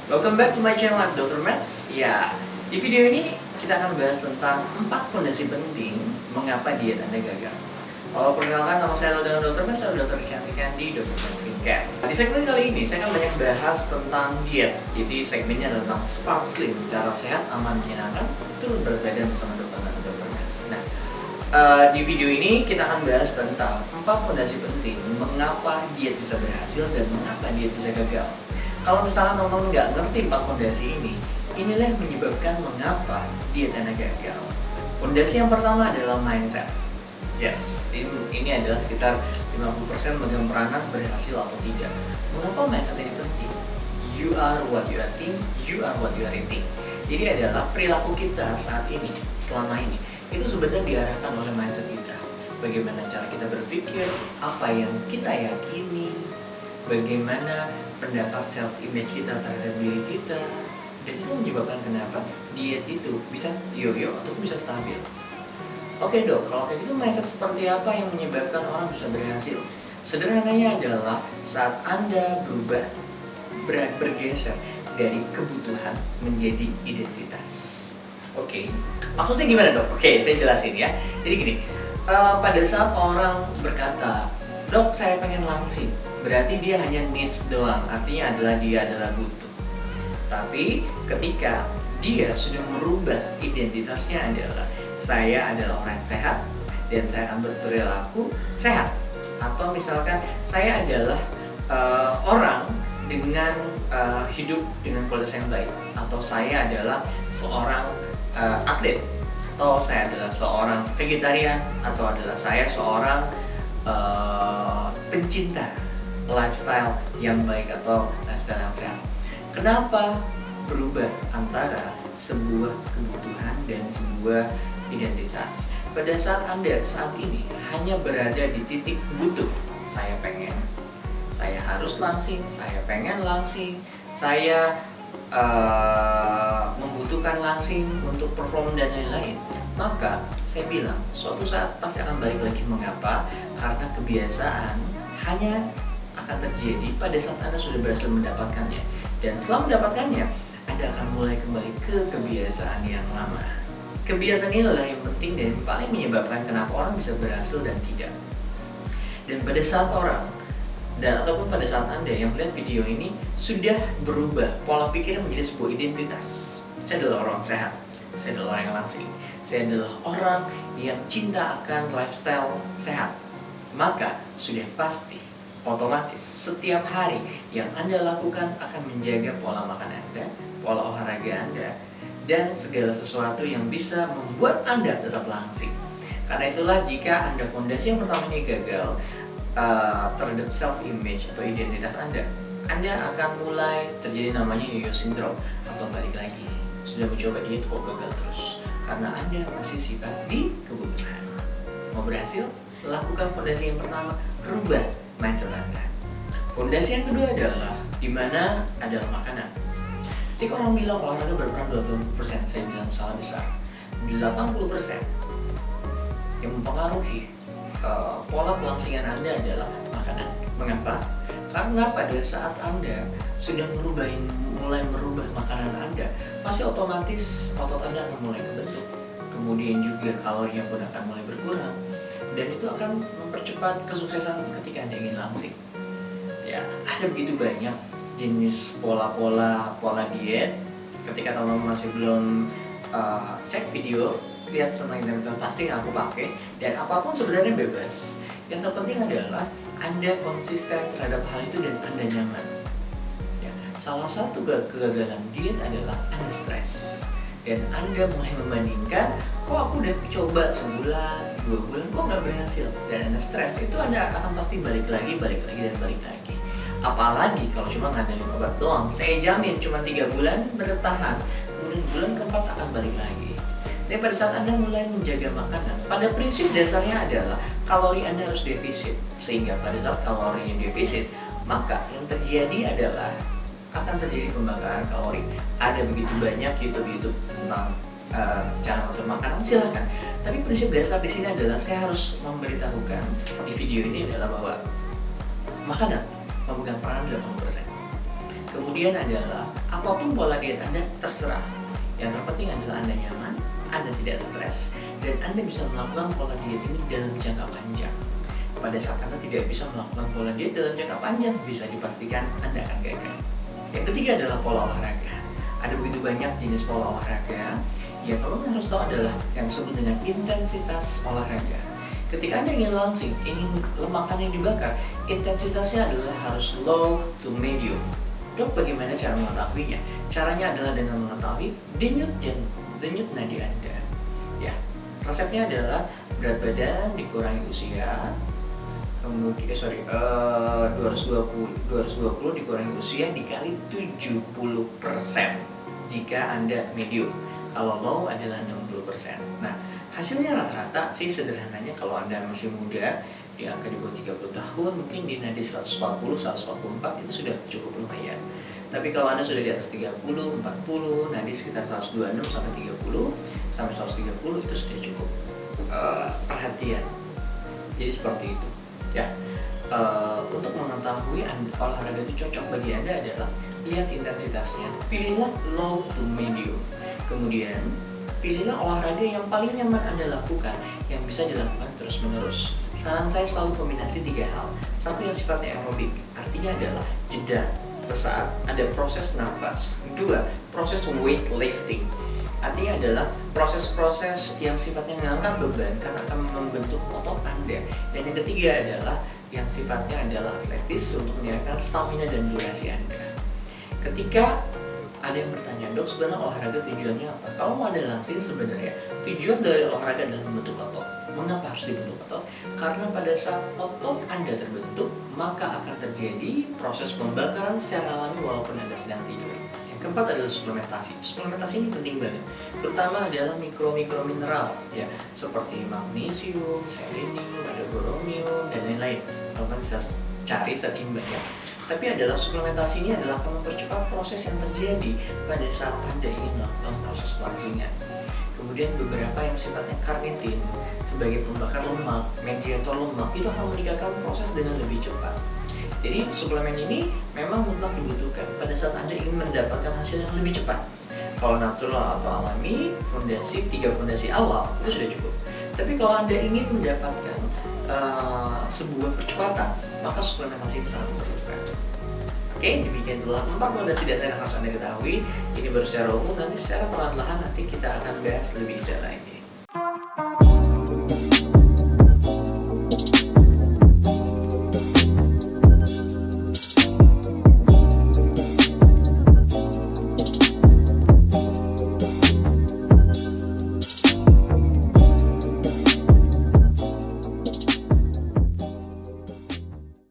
Welcome back to my channel at Dr. Mats. Ya, di video ini kita akan bahas tentang 4 fondasi penting mengapa diet Anda gagal. Kalau perkenalkan, nama saya dengan Dr. Mats, saya dokter kecantikan di Dr. Mats Skincare. Di segmen kali ini saya akan banyak bahas tentang diet. Jadi segmennya adalah tentang Smart Slim, cara sehat, aman, menyenangkan, turut berat badan bersama Dr. Mats. Nah, di video ini kita akan bahas tentang 4 fondasi penting mengapa diet bisa berhasil dan mengapa diet bisa gagal. Kalau misalnya teman-teman nggak ngerti 4 fondasi ini, inilah yang menyebabkan mengapa diet Anda gagal. Fondasi yang pertama adalah mindset. Yes, ini adalah sekitar 50% memegang peranan berhasil atau tidak. Mengapa mindset ini penting? You are what you are think, you are what you are eating. Jadi adalah perilaku kita saat ini, selama ini, itu sebenarnya diarahkan oleh mindset kita. Bagaimana cara kita berpikir, apa yang kita yakini, bagaimana pendapat self-image kita terhadap diri kita, dan itu menyebabkan kenapa diet itu bisa yo-yo ataupun bisa stabil. Oke dok, kalau kayak gitu mindset seperti apa yang menyebabkan orang bisa berhasil? Sederhananya adalah saat Anda bergeser dari kebutuhan menjadi identitas. Oke, maksudnya gimana dok? Oke, saya jelasin ya. Jadi gini, pada saat orang berkata, dok saya pengen langsing, berarti dia hanya needs doang, artinya adalah dia adalah butuh. Tapi ketika dia sudah merubah identitasnya adalah saya adalah orang yang sehat dan saya akan berperilaku sehat, atau misalkan saya adalah orang dengan hidup dengan kualitas yang baik, atau saya adalah seorang atlet, atau saya adalah seorang vegetarian, atau adalah saya seorang pencinta lifestyle yang baik atau lifestyle yang sehat. Kenapa berubah antara sebuah kebutuhan dan sebuah identitas? Pada saat Anda saat ini hanya berada di titik butuh, saya pengen, saya harus langsing, saya pengen langsing, saya membutuhkan langsing untuk perform dan lain-lain, maka saya bilang suatu saat pasti akan balik lagi. Mengapa? Karena kebiasaan hanya akan terjadi pada saat Anda sudah berhasil mendapatkannya, dan setelah mendapatkannya Anda akan mulai kembali ke kebiasaan yang lama. Kebiasaan inilah yang penting dan paling menyebabkan kenapa orang bisa berhasil dan tidak. Dan pada saat orang ataupun pada saat Anda yang melihat video ini sudah berubah pola pikirnya menjadi sebuah identitas. Saya adalah orang sehat, saya adalah orang yang langsing, saya adalah orang yang cinta akan lifestyle sehat, maka sudah pasti otomatis setiap hari yang Anda lakukan akan menjaga pola makan Anda, pola olahraga Anda, dan segala sesuatu yang bisa membuat Anda tetap langsing. Karena itulah jika Anda fondasi yang pertama ini gagal terhadap self-image atau identitas Anda akan mulai terjadi namanya yo-yo syndrome, atau balik lagi sudah mencoba diet kok gagal terus karena Anda masih sifat di kebutuhan. Mau berhasil? Lakukan fondasi yang pertama, rubah mindset Anda. Fondasi yang kedua adalah dimana adalah makanan. Jika orang bilang olahraga berperan 20%, saya bilang salah besar. 80% yang mempengaruhi pola pelangsingan Anda adalah makanan. Mengapa? Karena pada saat Anda sudah mulai merubah makanan Anda, pasti otomatis otot Anda akan mulai kebentuk. Kemudian juga kalorinya pun akan mulai berkurang, dan itu akan mempercepat kesuksesan ketika Anda ingin langsing. Ya, ada begitu banyak jenis pola diet. Ketika teman-teman masih belum cek video, lihat tentang intermittent fasting yang aku pakai, dan apapun sebenarnya bebas. Yang terpenting adalah Anda konsisten terhadap hal itu dan Anda nyaman. Ya, salah satu kegagalan diet adalah Anda stres dan Anda mulai membandingkan, kok aku udah coba sebulan, 2 bulan kok nggak berhasil, dan Anda stres. Itu Anda akan pasti balik lagi dan balik lagi. Apalagi kalau cuma ngandelin obat doang, saya jamin cuma 3 bulan bertahan, kemudian bulan keempat akan balik lagi. Tapi pada saat Anda mulai menjaga makanan, pada prinsip dasarnya adalah kalori Anda harus defisit. Sehingga pada saat kalorinya defisit, maka yang terjadi adalah akan terjadi pembakaran kalori. Ada begitu banyak YouTube tentang cara mengatur makanan, silakan. Tapi prinsip dasar di sini adalah saya harus memberitahukan di video ini adalah bahwa makanan memegang peranan 80%. Kemudian adalah apapun pola diet Anda terserah. Yang terpenting adalah Anda nyaman, Anda tidak stres, dan Anda bisa melakukan pola diet ini dalam jangka panjang. Pada saat Anda tidak bisa melakukan pola diet dalam jangka panjang, bisa dipastikan Anda akan gagal. Yang ketiga adalah pola olahraga. Ada begitu banyak jenis pola olahraga. Yang teman-teman harus tahu adalah yang disebut dengan intensitas olahraga. Ketika Anda ingin langsing, ingin lemak Anda yang dibakar, intensitasnya adalah harus low to medium. Dok, bagaimana cara mengetahuinya? Caranya adalah dengan mengetahui denyut nadi Anda. Ya, resepnya adalah berat badan dikurangi usia, kemudian 220 dikurangi usia dikali 70% jika Anda medium. Kalau low adalah 60%. Nah, hasilnya rata-rata sih sederhananya kalau Anda masih muda, di angka di bawah 30 tahun, mungkin di nadi 140, 144 itu sudah cukup lumayan. Tapi kalau Anda sudah di atas 30, 40, nadi sekitar 126 sampai 30, sampai 130 itu sudah cukup perhatian. Jadi seperti itu. Ya, untuk mengetahui olahraga itu cocok bagi Anda adalah lihat intensitasnya, pilihlah low to medium. Kemudian pilihlah olahraga yang paling nyaman Anda lakukan, yang bisa dilakukan terus-menerus. Saran saya selalu kombinasi 3 hal. Satu yang sifatnya aerobik, artinya adalah jeda sesaat, ada proses nafas. 2, proses weightlifting, artinya adalah proses-proses yang sifatnya mengangkat beban karena akan membentuk otot Anda. Dan yang ketiga adalah yang sifatnya adalah atletis untuk meningkatkan stamina dan durasi Anda. Ketika ada yang bertanya, dok sebenarnya olahraga tujuannya apa? Kalau mau Anda langsing sebenarnya tujuan dari olahraga adalah membentuk otot. Mengapa harus dibentuk otot? Karena pada saat otot Anda terbentuk, maka akan terjadi proses pembakaran secara alami walaupun Anda sedang tidur. Yang keempat adalah suplementasi. Suplementasi ini penting banget, terutama adalah mikro-mineral ya, seperti magnesium, selenium, ada boromium dan lain-lain. Teman-teman bisa cari searching banyak. Tapi adalah suplementasi ini adalah akan mempercepat proses yang terjadi pada saat Anda ingin melakukan proses pelangsingan. Kemudian beberapa yang sifatnya karnitin sebagai pembakar lemak, mediator lemak, itu akan meningkatkan proses dengan lebih cepat. Jadi suplemen ini memang mutlak dibutuhkan pada saat Anda ingin mendapatkan hasil yang lebih cepat. Kalau natural atau alami, 3 fondasi awal itu sudah cukup. Tapi kalau Anda ingin mendapatkan sebuah percepatan, maka suplementasi ini sangat diperlukan. Oke, demikian itulah 4 fondasi dasar yang harus Anda ketahui. Ini baru secara umum, nanti secara perlahan-lahan nanti kita akan bahas lebih detail lagi.